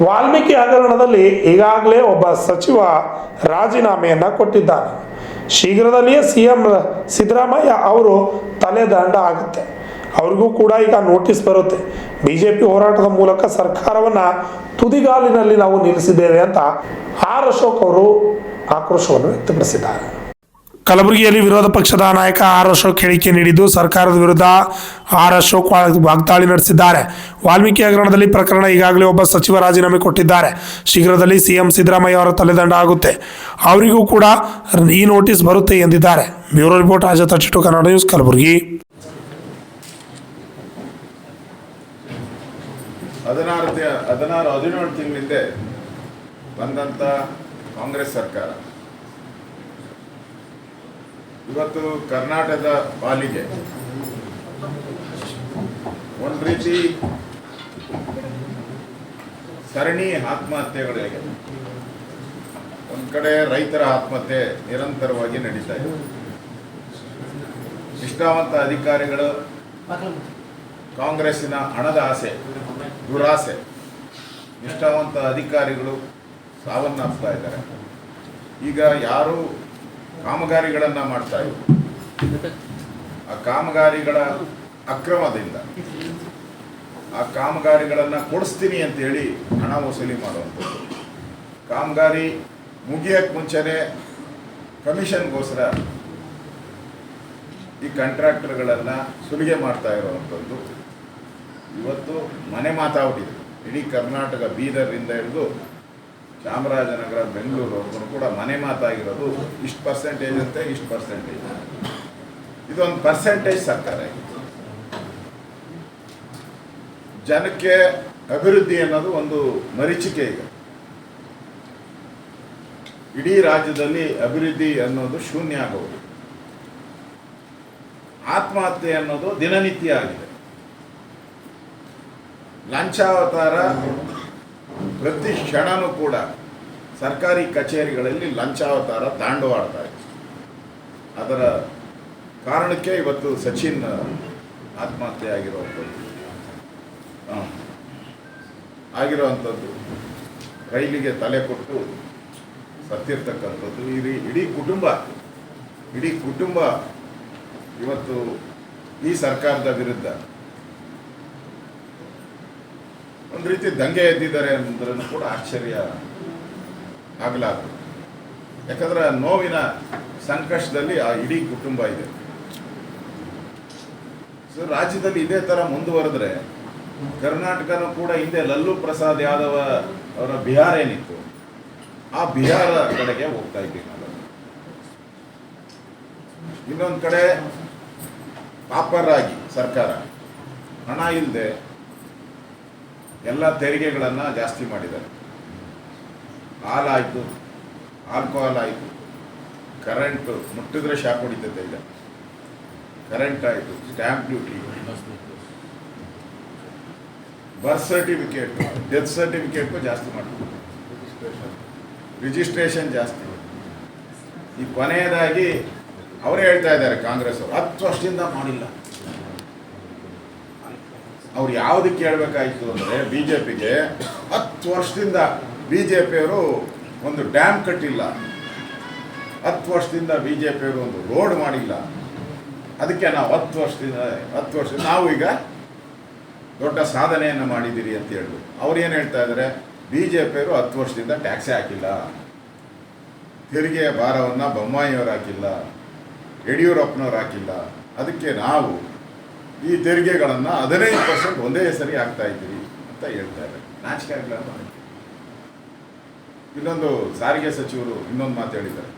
ವಾಲ್ಮೀಕಿ ಹಗರಣದಲ್ಲಿ ಈಗಾಗಲೇ ಒಬ್ಬ ಸಚಿವ ರಾಜೀನಾಮೆಯನ್ನು ಕೊಟ್ಟಿದ್ದಾನೆ. ಶೀಘ್ರದಲ್ಲಿಯೇ ಸಿಎಂ ಸಿದ್ದರಾಮಯ್ಯ ಅವರು ತಲೆದಂಡ ಆಗುತ್ತೆ. ಅವ್ರಿಗೂ ಕೂಡ ಈಗ ನೋಟಿಸ್ ಬರುತ್ತೆ. ಬಿಜೆಪಿ ಹೋರಾಟದ ಮೂಲಕ ಸರ್ಕಾರವನ್ನು ತುದಿಗಾಲಿನಲ್ಲಿ ನಾವು ನಿಲ್ಲಿಸಿದ್ದೇವೆ ಅಂತ ಆರ್ ಅಶೋಕ್ ಅವರು ಆಕ್ರೋಶವನ್ನು ವ್ಯಕ್ತಪಡಿಸಿದ್ದಾರೆ. ಕಲಬುರಗಿಯಲ್ಲಿ ವಿರೋಧ ಪಕ್ಷದ ನಾಯಕ ಆರ್ ಅಶೋಕ್ ಹೇಳಿಕೆ ನೀಡಿದ್ದು, ಸರ್ಕಾರದ ವಿರುದ್ಧ ಆರ್ ಅಶೋಕ್ ವಾಗ್ದಾಳಿ ನಡೆಸಿದ್ದಾರೆ. ವಾಲ್ಮೀಕಿ ಹಗರಣದಲ್ಲಿ ಪ್ರಕರಣ ಈಗಾಗಲೇ ಒಬ್ಬ ಸಚಿವ ರಾಜೀನಾಮೆ ಕೊಟ್ಟಿದ್ದಾರೆ. ಶೀಘ್ರದಲ್ಲಿ ಸಿಎಂ ಸಿದ್ದರಾಮಯ್ಯ ಅವರ ತಲೆದಂಡ ಆಗುತ್ತೆ. ಅವರಿಗೂ ಕೂಡ ಈ ನೋಟಿಸ್ ಬರುತ್ತೆ ಎಂದಿದ್ದಾರೆ. ಬ್ಯೂರೋ ರಿಪೋರ್ಟ್ ರಾಜ 32 ಕನ್ನಡ ನ್ಯೂಸ್ ಕಲಬುರಗಿ. 17 ತಿಂಗಳಿಂದ ಬಂದಂಥ ಕಾಂಗ್ರೆಸ್ ಸರ್ಕಾರ ಇವತ್ತು ಕರ್ನಾಟಕದ ಪಾಲಿಗೆ ಒಂದು ರೀತಿ ಸರಣಿ ಆತ್ಮಹತ್ಯೆಗಳಿಗೆ, ಒಂದು ಕಡೆ ರೈತರ ಆತ್ಮಹತ್ಯೆ ನಿರಂತರವಾಗಿ ನಡೀತಾ ಇದೆ. ನಿಷ್ಠಾವಂತ ಅಧಿಕಾರಿಗಳು ಕಾಂಗ್ರೆಸ್ಸಿನ ಹಣದ ಆಸೆ, ದುರಾಸೆ, ನಿಷ್ಠಾವಂತ ಅಧಿಕಾರಿಗಳು ಸಾವನ್ನಪ್ತಾ ಇದ್ದಾರೆ. ಈಗ ಯಾರು ಕಾಮಗಾರಿಗಳನ್ನು ಮಾಡ್ತಾ ಇದ್ರು, ಆ ಕಾಮಗಾರಿಗಳ ಅಕ್ರಮದಿಂದ ಆ ಕಾಮಗಾರಿಗಳನ್ನು ಕೊಡಿಸ್ತೀನಿ ಅಂತೇಳಿ ಹಣ ವಸೂಲಿ ಮಾಡುವಂಥದ್ದು, ಕಾಮಗಾರಿ ಮುಗಿಯೋಕ್ಕೆ ಮುಂಚೆನೇ ಕಮಿಷನ್ಗೋಸ್ಕರ ಈ ಕಾಂಟ್ರಾಕ್ಟರ್ಗಳನ್ನು ಸುಲಿಗೆ ಮಾಡ್ತಾ ಇರುವಂಥದ್ದು ಇವತ್ತು ಮನೆ ಮಾತಾಗ್ಬಿಟ್ಟಿದೆ. ಇಡೀ ಕರ್ನಾಟಕ, ಬೀದರ್ರಿಂದ ಹಿಡಿದು ಚಾಮರಾಜನಗರ, ಬೆಂಗಳೂರು ಕೂಡ ಮನೆ ಮಾತಾಗಿರೋದು ಇಷ್ಟು ಪರ್ಸೆಂಟೇಜ್ ಅಂತೆ, ಇಷ್ಟು ಪರ್ಸೆಂಟೇಜ್. ಇದೊಂದು ಪರ್ಸೆಂಟೇಜ್ ಸರ್ಕಾರ. ಜನಕ್ಕೆ ಅಭಿವೃದ್ಧಿ ಅನ್ನೋದು ಒಂದು ಮರೀಚಿಕೆ. ಈಗ ಇಡೀ ರಾಜ್ಯದಲ್ಲಿ ಅಭಿವೃದ್ಧಿ ಅನ್ನೋದು ಶೂನ್ಯ ಆಗೋದು. ಆತ್ಮಹತ್ಯೆ ಅನ್ನೋದು ದಿನನಿತ್ಯ ಆಗಿದೆ. ಲಂಚಾವತಾರ ಪ್ರತಿ ಕ್ಷಣನೂ ಕೂಡ ಸರ್ಕಾರಿ ಕಚೇರಿಗಳಲ್ಲಿ ಲಂಚಾವತಾರ ತಾಂಡವಾಡ್ತಾ ಇದೆ. ಅದರ ಕಾರಣಕ್ಕೆ ಇವತ್ತು ಸಚಿನ್ ಆತ್ಮಹತ್ಯೆ ಆಗಿರುವಂಥದ್ದು, ರೈಲಿಗೆ ತಲೆ ಕೊಟ್ಟು ಸತ್ತಿರ್ತಕ್ಕಂಥದ್ದು. ಇಡೀ ಕುಟುಂಬ ಇವತ್ತು ಈ ಸರ್ಕಾರದ ವಿರುದ್ಧ ಒಂದು ರೀತಿ ದಂಗೆ ಎದ್ದಿದ್ದಾರೆ ಅನ್ನೋದ್ರೂ ಕೂಡ ಆಶ್ಚರ್ಯ ಆಗಲಾರದು. ಯಾಕಂದ್ರೆ ನೋವಿನ ಸಂಕಷ್ಟದಲ್ಲಿ ಆ ಇಡೀ ಕುಟುಂಬ ಇದೆ. ಸೊ ರಾಜ್ಯದಲ್ಲಿ ಇದೇ ಥರ ಮುಂದುವರೆದ್ರೆ ಕರ್ನಾಟಕನೂ ಕೂಡ ಹಿಂದೆ ಲಲ್ಲೂ ಪ್ರಸಾದ್ ಯಾದವ್ ಅವರ ಬಿಹಾರ ಏನಿತ್ತು, ಆ ಬಿಹಾರ ಕಡೆಗೆ ಹೋಗ್ತಾ ಇದ್ದೀವಿ ನಾವು. ಇನ್ನೊಂದು ಕಡೆ ಪಾಪರಾಗಿ ಸರ್ಕಾರ ಹಣ ಇಲ್ಲದೆ ಎಲ್ಲ ತೆರಿಗೆಗಳನ್ನು ಜಾಸ್ತಿ ಮಾಡಿದ್ದಾರೆ. ಹಾಲಾಯಿತು, ಆಲ್ಕೋಹಾಲ್ ಆಯಿತು, ಕರೆಂಟು ಮುಟ್ಟಿದ್ರೆ ಶಾಕ್ ಹೊಡಿತೈತೆ. ಈಗ ಕರೆಂಟ್ ಆಯಿತು, stamp duty, birth certificate, death ಸರ್ಟಿಫಿಕೇಟ್ಗೂ ಜಾಸ್ತಿ ಮಾಡ್ತಾರೆ, ರಿಜಿಸ್ಟ್ರೇಷನ್ ಜಾಸ್ತಿ. ಈ ಕೊನೆಯದಾಗಿ ಅವರೇ ಹೇಳ್ತಾ ಇದ್ದಾರೆ, ಕಾಂಗ್ರೆಸ್ ಅವರು 10 ವರ್ಷದಿಂದ ಮಾಡಿಲ್ಲ. ಅವ್ರು ಯಾವುದಕ್ಕೆ ಹೇಳ್ಬೇಕಾಯ್ತು ಅಂದರೆ, ಬಿ ಜೆ ಪಿಗೆ 10 ವರ್ಷದಿಂದ ಬಿ ಜೆ ಪಿಯವರು ಒಂದು ಡ್ಯಾಮ್ ಕಟ್ಟಿಲ್ಲ, 10 ವರ್ಷದಿಂದ ಬಿ ಜೆ ಪಿಯವರು ಒಂದು ರೋಡ್ ಮಾಡಿಲ್ಲ, ಅದಕ್ಕೆ ನಾವು 10 ವರ್ಷದಿಂದ ನಾವು ಈಗ ದೊಡ್ಡ ಸಾಧನೆಯನ್ನು ಮಾಡಿದ್ದೀರಿ ಅಂತ ಹೇಳ್ಬೋದು. ಅವ್ರೇನು ಹೇಳ್ತಾ ಇದ್ದಾರೆ, ಬಿ ಜೆ ಪಿಯವರು 10 ವರ್ಷದಿಂದ ಟ್ಯಾಕ್ಸೇ ಹಾಕಿಲ್ಲ, ತೆರಿಗೆಯ ಭಾರವನ್ನು ಬೊಮ್ಮಾಯಿಯವರು ಹಾಕಿಲ್ಲ, ಯಡಿಯೂರಪ್ಪನವ್ರು ಹಾಕಿಲ್ಲ, ಅದಕ್ಕೆ ನಾವು ಈ ತೆರಿಗೆಗಳನ್ನು 15% ಒಂದೇ ಸರಿ ಹಾಕ್ತಾ ಇದ್ದೀರಿ ಅಂತ ಹೇಳ್ತಾ ಇದ್ದಾರೆ. ನಾಚಿಕೆ ಆಗಲ್ಲ. ಇನ್ನೊಂದು ಸಾರಿಗೆ ಸಚಿವರು ಇನ್ನೊಂದು ಮಾತು ಹೇಳಿದ್ದಾರೆ,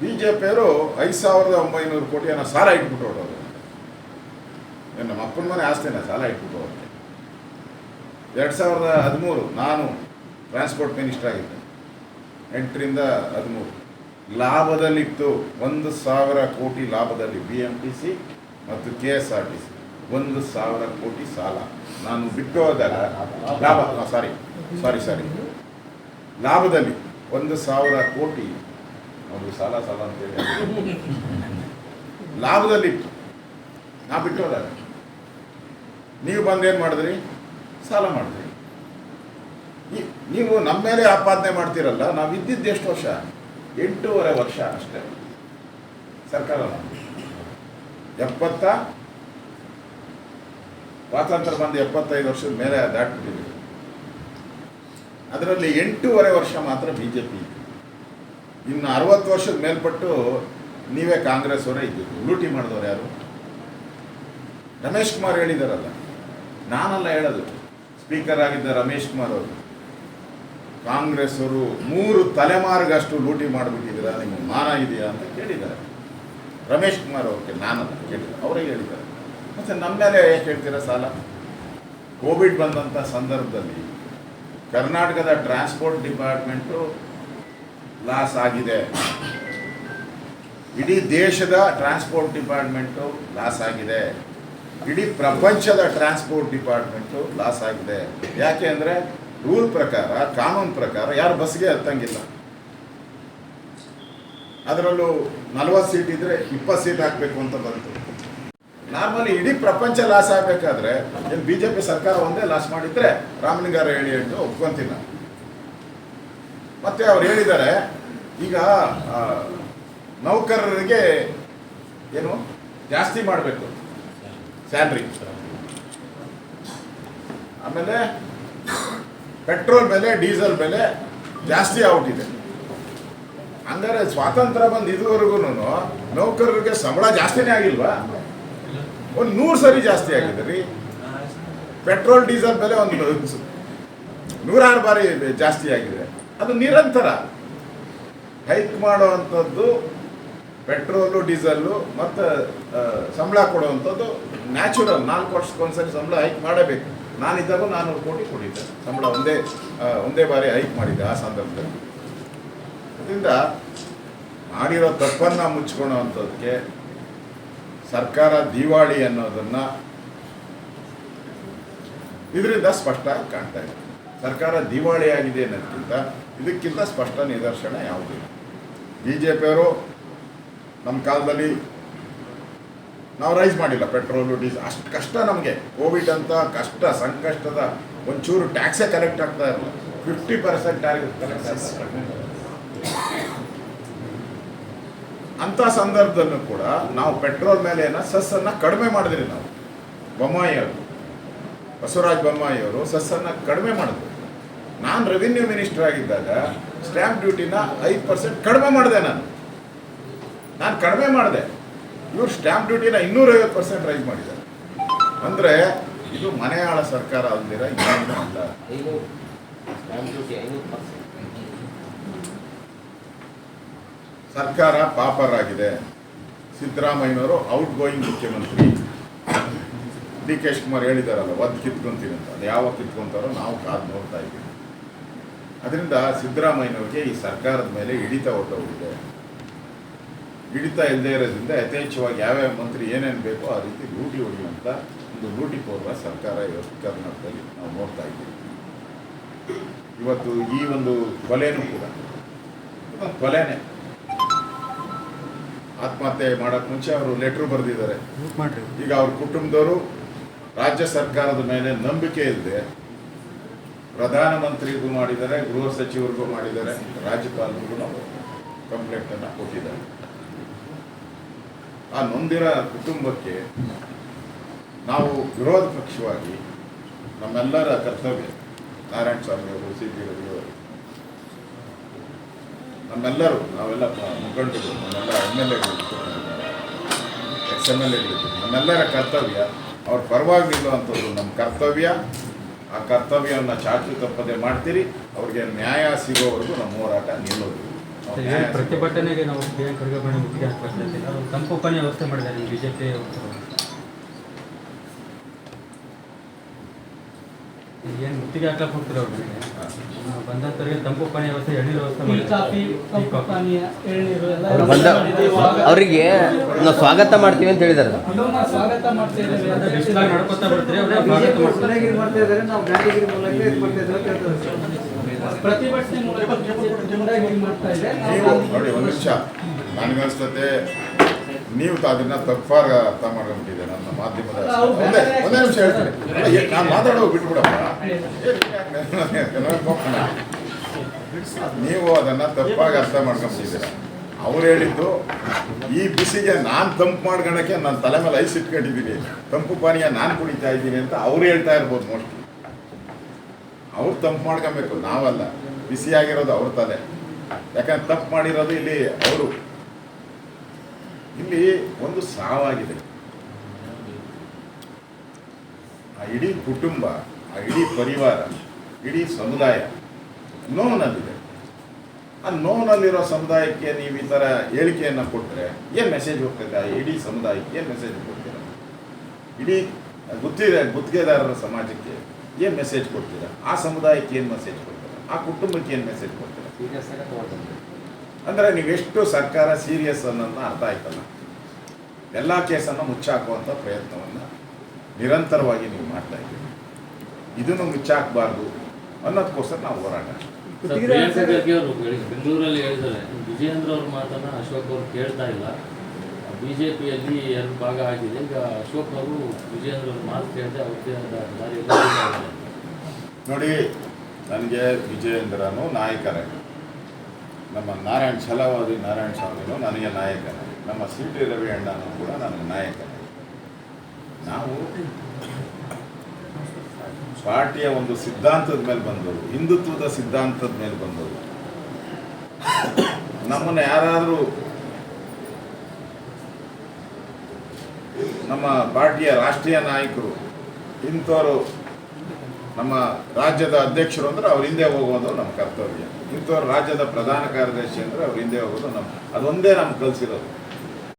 ಬಿ ಜೆ ಪಿಯವರು 5,900 ಕೋಟಿಯನ್ನು ಸಾಲ ಇಟ್ಬಿಟ್ಟು ಹೊರಟೋದು. ನಮ್ಮ ಅಪ್ಪನ ಮನೆ ಆಸ್ತಿನ ಸಾಲ ಇಟ್ಬಿಟ್ಟು ಹೋಗುತ್ತೆ. 2013 ನಾನು ಟ್ರಾನ್ಸ್ಪೋರ್ಟ್ ಮಿನಿಸ್ಟರ್ ಆಗಿದ್ದೆ, 8ರಿಂದ 13 ಲಾಭದಲ್ಲಿತ್ತು. 1,000 ಕೋಟಿ ಲಾಭದಲ್ಲಿ BMTC ಮತ್ತು KSRTC 1,000 ಕೋಟಿ ಸಾಲ. ನಾನು ಬಿಟ್ಟು ಹೋದಾಗ ಲಾಭದಲ್ಲಿ 1,000 ಕೋಟಿ ಒಂದು ಸಾಲ ಅಂತೇಳಿ ಲಾಭದಲ್ಲಿತ್ತು. ನಾ ಬಿಟ್ಟು ಹೋದಾಗ ನೀವು ಬಂದೇನು ಮಾಡಿದ್ರಿ, ಸಾಲ ಮಾಡಿದ್ರಿ. ಈ ನೀವು ನಮ್ಮ ಮೇಲೆ ಆಪಾದನೆ ಮಾಡ್ತೀರಲ್ಲ, ನಾವು ಇದ್ದಿದ್ದು ಎಷ್ಟು ವರ್ಷ? 8.5 ವರ್ಷ ಅಷ್ಟೇ ಸರ್ಕಾರ. 70 ಸ್ವಾತಂತ್ರ್ಯ ಬಂದು 75 ವರ್ಷದ ಮೇಲೆ ದಾಟ್ಬಿಟ್ಟಿದ್ದೀವಿ. ಅದರಲ್ಲಿ 8.5 ವರ್ಷ ಮಾತ್ರ BJP. ಇನ್ನು 60 ವರ್ಷದ ಮೇಲ್ಪಟ್ಟು ನೀವೇ ಕಾಂಗ್ರೆಸ್ ಅವರೇ ಇದ್ದಿದ್ದು. ಲೂಟಿ ಮಾಡಿದವ್ರು ಯಾರು? ರಮೇಶ್ ಕುಮಾರ್ ಹೇಳಿದಾರಲ್ಲ, ನಾನಲ್ಲ ಹೇಳೋದು, ಸ್ಪೀಕರ್ ಆಗಿದ್ದ ರಮೇಶ್ ಕುಮಾರ್ ಅವರು. ಕಾಂಗ್ರೆಸ್ ಅವರು 3 ತಲೆಮಾರಿಗಷ್ಟು ಲೂಟಿ ಮಾಡಿಬಿಟ್ಟಿದ್ದೀರಾ, ನಿಮ್ಗೆ ಮಾನ ಇದೆಯಾ ಅಂತ ಕೇಳಿದ್ದಾರೆ ರಮೇಶ್ ಕುಮಾರ್ ಅವ್ರಿಗೆ. ನಾನಲ್ಲ ಕೇಳಿಲ್ಲ, ಅವರೇ ಹೇಳಿದ್ದಾರೆ. ಮತ್ತು ನಮ್ಮ ಮೇಲೆ ಯಾಕೆ ಹೇಳ್ತೀರಾ ಸಾಲ? ಕೋವಿಡ್ ಬಂದಂಥ ಸಂದರ್ಭದಲ್ಲಿ ಕರ್ನಾಟಕದ ಟ್ರಾನ್ಸ್ಪೋರ್ಟ್ ಡಿಪಾರ್ಟ್ಮೆಂಟು ಲಾಸ್ ಆಗಿದೆ, ಇಡೀ ದೇಶದ ಟ್ರಾನ್ಸ್ಪೋರ್ಟ್ ಡಿಪಾರ್ಟ್ಮೆಂಟು ಲಾಸ್ ಆಗಿದೆ, ಇಡೀ ಪ್ರಪಂಚದ ಟ್ರಾನ್ಸ್ಪೋರ್ಟ್ ಡಿಪಾರ್ಟ್ಮೆಂಟು ಲಾಸ್ ಆಗಿದೆ. ಯಾಕೆ ಅಂದರೆ ರೂಲ್ ಪ್ರಕಾರ, ಕಾನೂನು ಪ್ರಕಾರ ಯಾರು ಬಸ್ಗೆ ಹತ್ತಂಗಿಲ್ಲ. ಅದರಲ್ಲೂ 40 ಸೀಟ್ ಇದ್ದರೆ 20 ಸೀಟ್ ಹಾಕಬೇಕು ಅಂತ ಬಂತು. ನಾರ್ಮಲಿ ಇಡೀ ಪ್ರಪಂಚ ಲಾಸ್ ಆಗಬೇಕಾದ್ರೆ ಏನು BJP ಸರ್ಕಾರ ಒಂದೇ ಲಾಸ್ ಮಾಡಿದರೆ ರಾಮಲಿಂಗಾರ ಹೇಳಿ ಅಂತ ಒಪ್ಕೊಂತಿಲ್ಲ. ಮತ್ತೆ ಅವ್ರು ಹೇಳಿದ್ದಾರೆ, ಈಗ ನೌಕರರಿಗೆ ಏನು ಜಾಸ್ತಿ ಮಾಡಬೇಕು ಸ್ಯಾಲ್ರಿ, ಆಮೇಲೆ ಪೆಟ್ರೋಲ್ ಬೆಲೆ ಡೀಸೆಲ್ ಬೆಲೆ ಜಾಸ್ತಿ ಆಗ್ಬಿಟ್ಟಿದೆ. ಹಂಗಾರೆ ಸ್ವಾತಂತ್ರ್ಯ ಬಂದು ಇದುವರೆಗೂ ನೌಕರರಿಗೆ ಸಂಬಳ ಜಾಸ್ತಿನೇ ಆಗಿಲ್ವಾ? ಒಂದು 100 ಸರಿ ಜಾಸ್ತಿ ಆಗಿದೆ ರೀ. ಪೆಟ್ರೋಲ್ ಡೀಸೆಲ್ ಬೆಲೆ ಒಂದು 106 ಬಾರಿ ಜಾಸ್ತಿ ಆಗಿದೆ. ಅದು ನಿರಂತರ ಹೈಕ್ ಮಾಡುವಂಥದ್ದು. ಪೆಟ್ರೋಲು ಡೀಸೆಲ್ಲು ಮತ್ತು ಸಂಬಳ ಕೊಡುವಂಥದ್ದು ನ್ಯಾಚುರಲ್. 4 ವರ್ಷಕ್ಕೊಂದ್ಸರಿ ಸಂಬಳ ಹೈಕ್ ಮಾಡಬೇಕು. ನಾನಿದ್ದಾಗ 400 ಕೋಟಿ ಕೊಟ್ಟಿದ್ದೆ ಸಂಬಳ, ಒಂದೇ ಬಾರಿ ಹೈಕ್ ಮಾಡಿದ್ದೆ ಆ ಸಂದರ್ಭದಲ್ಲಿ. ಅದರಿಂದ ಮಾಡಿರೋ ತಪ್ಪನ್ನು ಮುಚ್ಕೊಳ್ಳೋವಂಥದ್ದಕ್ಕೆ ಸರ್ಕಾರ ದಿವಾಳಿ ಅನ್ನೋದನ್ನು ಇದರಿಂದ ಸ್ಪಷ್ಟ ಕಾಣ್ತಾ ಇದೆ. ಸರ್ಕಾರ ದಿವಾಳಿಯಾಗಿದೆ ಅನ್ನೋದಕ್ಕಿಂತ ಇದಕ್ಕಿಂತ ಸ್ಪಷ್ಟ ನಿದರ್ಶನ ಯಾವುದಿಲ್ಲ. BJP ಅವರು ನಮ್ಮ ಕಾಲದಲ್ಲಿ ನಾವು ರೈಸ್ ಮಾಡಿಲ್ಲ ಪೆಟ್ರೋಲು ಡೀಸೆಲ್. ಅಷ್ಟು ಕಷ್ಟ ನಮಗೆ ಕೋವಿಡ್ ಅಂತ ಕಷ್ಟ ಸಂಕಷ್ಟದ ಒಂಚೂರು ಟ್ಯಾಕ್ಸೇ ಕಲೆಕ್ಟ್ ಆಗ್ತಾ ಇರಲ್ಲ. 50% ಟ್ಯಾಕ್ಸ್ ಕಲೆಕ್ಟ್ ಆಗ್ತಾ. ಅಂಥ ಸಂದರ್ಭದಲ್ಲೂ ಕೂಡ ನಾವು ಪೆಟ್ರೋಲ್ ಮೇಲೆ ಸೆಸ್ಸನ್ನು ಕಡಿಮೆ ಮಾಡಿದ್ರಿ. ನಾವು ಬಸವರಾಜ ಬೊಮ್ಮಾಯಿ ಅವರು ಸೆಸ್ಸನ್ನು ಕಡಿಮೆ ಮಾಡಿದ್ರು. ನಾನು ರೆವಿನ್ಯೂ ಮಿನಿಸ್ಟರ್ ಆಗಿದ್ದಾಗ ಸ್ಟ್ಯಾಂಪ್ ಡ್ಯೂಟಿನ 5% ಕಡಿಮೆ ಮಾಡಿದೆ. ನಾನು ಕಡಿಮೆ ಮಾಡಿದೆ. ಇವರು ಸ್ಟ್ಯಾಂಪ್ ಡ್ಯೂಟಿನ 250% ರೈಸ್ ಮಾಡಿದ್ದಾರೆ. ಅಂದರೆ ಇದು ಮನೆಯಾಳ ಸರ್ಕಾರ ಅಲ್ದಿರ ಇನ್ನೇನು ಅಂತ. ಸರ್ಕಾರ ಪಾಪರಾಗಿದೆ. ಸಿದ್ದರಾಮಯ್ಯನವರು ಔಟ್ ಗೋಯಿಂಗ್ ಮುಖ್ಯಮಂತ್ರಿ. DK ಶಿವಕುಮಾರ್ ಹೇಳಿದಾರಲ್ಲ, ಒದ್ದು ಕಿತ್ಕೊಂತೀವಿ ಅಂತ. ಅದು ಯಾವಾಗ ಕಿತ್ಕೊಂತಾರೋ ನಾವು ಕಾದು ನೋಡ್ತಾ ಇದ್ದೀವಿ. ಅದರಿಂದ ಸಿದ್ದರಾಮಯ್ಯನವ್ರಿಗೆ ಈ ಸರ್ಕಾರದ ಮೇಲೆ ಹಿಡಿತ ಹೊರಟೋಗಿದೆ. ಹಿಡಿತ ಇಲ್ಲದೆ ಇರೋದ್ರಿಂದ ಯಥೇಚ್ಛವಾಗಿ ಯಾವ್ಯಾವ ಮಂತ್ರಿ ಏನೇನು ಬೇಕೋ ಆ ರೀತಿ ಲೂಟಿ ಹೊಡೆಯುವಂಥ ಒಂದು ಲೂಟಿಕೋರ ಸರ್ಕಾರ ಇವತ್ತು ಕರ್ನಾಟಕದಲ್ಲಿ ನಾವು ನೋಡ್ತಾ ಇದ್ದೀವಿ. ಇವತ್ತು ಈ ಒಂದು ಕೊಲೆನೂ ಕೂಡ ಇದೊಂದು ಕೊಲೆನೇ. ಆತ್ಮಹತ್ಯೆ ಮಾಡೋಕ್ಕೆ ಮುಂಚೆ ಅವರು ಲೆಟ್ರು ಬರೆದಿದ್ದಾರೆ. ಈಗ ಅವ್ರ ಕುಟುಂಬದವರು ರಾಜ್ಯ ಸರ್ಕಾರದ ಮೇಲೆ ನಂಬಿಕೆ ಇಲ್ಲದೆ ಪ್ರಧಾನಮಂತ್ರಿಗೂ ಮಾಡಿದ್ದಾರೆ, ಗೃಹ ಸಚಿವರಿಗೂ ಮಾಡಿದ್ದಾರೆ, ರಾಜ್ಯಪಾಲರಿಗೂ ಕಂಪ್ಲೇಂಟನ್ನು ಕೊಟ್ಟಿದ್ದಾರೆ. ಆ ನೊಂದಿರೋ ಕುಟುಂಬಕ್ಕೆ ನಾವು ವಿರೋಧ ಪಕ್ಷವಾಗಿ ನಮ್ಮೆಲ್ಲರ ಕರ್ತವ್ಯ, ನಾರಾಯಣ ಸ್ವಾಮಿ ಅವರು, CP ರವಿ ಅವರು, ನಾವೆಲ್ಲ ಮುಖಂಡರು, ನಮ್ಮೆಲ್ಲ MLAಗಳು, XMLAಗಳು, ನಮ್ಮೆಲ್ಲರ ಕರ್ತವ್ಯ ಅವ್ರ ಪರವಾಗಿ ನಿಲ್ಲುವಂಥದ್ದು ನಮ್ಮ ಕರ್ತವ್ಯ. ಆ ಕರ್ತವ್ಯವನ್ನು ಚಾಚು ತಪ್ಪದೆ ಮಾಡ್ತೀರಿ. ಅವ್ರಿಗೆ ನ್ಯಾಯ ಸಿಗೋವರೆಗೂ ನಮ್ಮ ಹೋರಾಟ ನಿಲ್ಲೋದು. ಪ್ರತಿಭಟನೆಗೆ ನಾವು ತಂಪು ಪಾನೀಯ ವ್ಯವಸ್ಥೆ ಮಾಡಿದ್ದಾರೆ BJP. ಏನು ಮುತ್ತಿಗೆ ಹಾಕಕ್ಕೆ ಹೋಗ್ತಾರೆ ಅವ್ರಿಗೆ ಬಂದಂತವರಿಗೆ ತಂಪು ಪಾನೀಯ ವ್ಯವಸ್ಥೆ, ಎಳ್ನೀರು ವ್ಯವಸ್ಥೆ ಅವರಿಗೆ ನಾವು ಸ್ವಾಗತ ಮಾಡ್ತೀವಿ ಅಂತ ಹೇಳಿದಾರೆ. ಬಿಸಿಲಾಗಿ ನಡ್ಕೊತಾ ಬರ್ತೀರಿ, ಅವ್ರಿಗೆ ಸ್ವಾಗತ ಮಾಡ್ತಾರೆ. ನಾವು ಗಾಂಧಿಗಿರಿ ಪ್ರತಿಭಟನೆ ನೋಡಿ, ಒಂದು ನಿಮಿಷ. ನನಗನ್ಸ್ತತೆ ನೀವು ಅದನ್ನ ತಪ್ಪಾಗಿ ಅರ್ಥ ಮಾಡ್ಕೊಂಬಿಟ್ಟಿದೆ ನನ್ನ ಮಾಧ್ಯಮದ ಒಂದೇ ನಿಮಿಷ ಹೇಳ್ತೀನಿ. ನಾನು ಮಾತಾಡೋ ಬಿಟ್ಬಿಡಪ್ಪ. ನೀವು ಅದನ್ನ ತಪ್ಪಾಗಿ ಅರ್ಥ ಮಾಡ್ಕೊಂಬಿಟ್ಟಿದ್ದೀರ. ಅವ್ರು ಹೇಳಿದ್ದು ಈ ಬಿಸಿಗೆ ನಾನು ತಂಪು ಮಾಡ್ಕೊಳಕ್ಕೆ ನನ್ನ ತಲೆ ಮೇಲೆ ಐಸ್ ಇಟ್ಕೊಂಡಿದ್ದೀನಿ, ತಂಪು ಪಾನೀಯ ನಾನು ಕುಡಿತಾ ಇದ್ದೀನಿ ಅಂತ ಅವ್ರು ಹೇಳ್ತಾ ಇರ್ಬೋದು. ಮೋಸ್ಟ್ಲಿ ಅವ್ರು ತಂಪು ಮಾಡ್ಕೊಬೇಕು, ನಾವಲ್ಲ. ಬಿಸಿಯಾಗಿರೋದು ಅವ್ರ ತಲೆ. ಯಾಕಂದ್ರೆ ತಪ್ಪು ಮಾಡಿರೋದು ಇಲ್ಲಿ ಅವರು. ಇಲ್ಲಿ ಒಂದು ಸಾವಾಗಿದೆ. ಆ ಇಡೀ ಕುಟುಂಬ, ಆ ಇಡೀ ಪರಿವಾರ, ಇಡೀ ಸಮುದಾಯ ನೋವಿನಲ್ಲಿದೆ. ಆ ನೋವಿನಲ್ಲಿರೋ ಸಮುದಾಯಕ್ಕೆ ನೀವು ಈ ಥರ ಹೇಳಿಕೆಯನ್ನು ಕೊಟ್ಟರೆ ಏನು ಮೆಸೇಜ್ ಹೋಗ್ತದೆ? ಇಡೀ ಸಮುದಾಯಕ್ಕೆ ಏನು ಮೆಸೇಜ್ ಕೊಡ್ತೀರ? ಇಡೀ ಗುತ್ತಿಗೆದಾರರ ಸಮಾಜಕ್ಕೆ ಏನು ಮೆಸೇಜ್ ಕೊಡ್ತೀರಾ? ಆ ಸಮುದಾಯಕ್ಕೆ ಏನು ಮೆಸೇಜ್ ಕೊಡ್ತೀರಾ? ಆ ಕುಟುಂಬಕ್ಕೆ ಏನು ಮೆಸೇಜ್ ಕೊಡ್ತೀರಾ? ಅಂದರೆ ನೀವೆಷ್ಟು ಸರ್ಕಾರ ಸೀರಿಯಸ್ ಅನ್ನೋದನ್ನ ಅರ್ಥ ಆಯ್ತಲ್ಲ. ಎಲ್ಲ ಕೇಸನ್ನು ಮುಚ್ಚಾಕುವಂಥ ಪ್ರಯತ್ನವನ್ನು ನಿರಂತರವಾಗಿ ನೀವು ಮಾಡ್ತಾ ಇದ್ದೀವಿ. ಇದನ್ನು ಮುಚ್ಚಾಕಬಾರ್ದು ಅನ್ನೋದಕ್ಕೋಸ್ಕರ ನಾವು ಹೋರಾಟ. ಬೆಂಗಳೂರಲ್ಲಿ ಹೇಳಿದ್ದಾರೆ, ವಿಜಯೇಂದ್ರ ಅವ್ರ ಮಾತನ್ನ ಅಶೋಕ್ ಅವರು ಕೇಳ್ತಾ ಇಲ್ಲ. ಬಿಜೆಪಿಯಲ್ಲಿ 2 ಭಾಗ ಆಗಿದೆ. ಈಗ ಅಶೋಕ್ ಅವರು ವಿಜಯೇಂದ್ರ ಅವ್ರ ಮಾತು ಕೇಳದೆ ಅವ್ರದ್ದೇ ದಾರಿಯಲ್ಲಿ ನೋಡಿ, ನನಗೆ ವಿಜಯೇಂದ್ರನು ನಾಯಕರೇ, ನಮ್ಮ ಛಲವಾದಿ ನಾರಾಯಣ ಸ್ವಾಮಿನೂ ನನಗೆ ನಾಯಕನೇ, ನಮ್ಮ ಸಿ ಟಿ ರವಿ ಅಣ್ಣನೂ ಕೂಡ ನನಗೆ ನಾಯಕನೇ. ನಾವು ಪಾರ್ಟಿಯ ಒಂದು ಸಿದ್ಧಾಂತದ ಮೇಲೆ ಬಂದವರು, ಹಿಂದುತ್ವದ ಸಿದ್ಧಾಂತದ ಮೇಲೆ ಬಂದವರು. ನಮ್ಮನ್ನು ಯಾರಾದರೂ ನಮ್ಮ ಪಾರ್ಟಿಯ ರಾಷ್ಟ್ರೀಯ ನಾಯಕರು ಇಂಥವರು, ನಮ್ಮ ರಾಜ್ಯದ ಅಧ್ಯಕ್ಷರು ಅಂದರೆ ಅವ್ರ ಹಿಂದೆ ಹೋಗೋದು ನಮ್ಮ ಕರ್ತವ್ಯ. ಇಂಥವ್ರು ರಾಜ್ಯದ ಪ್ರಧಾನ ಕಾರ್ಯದರ್ಶಿ ಅಂದರೆ ಅವ್ರ ಹಿಂದೆ ಹೋಗೋದು ಅದೊಂದೇ ನಮ್ಗೆ ಕಲಿಸಿರೋದು.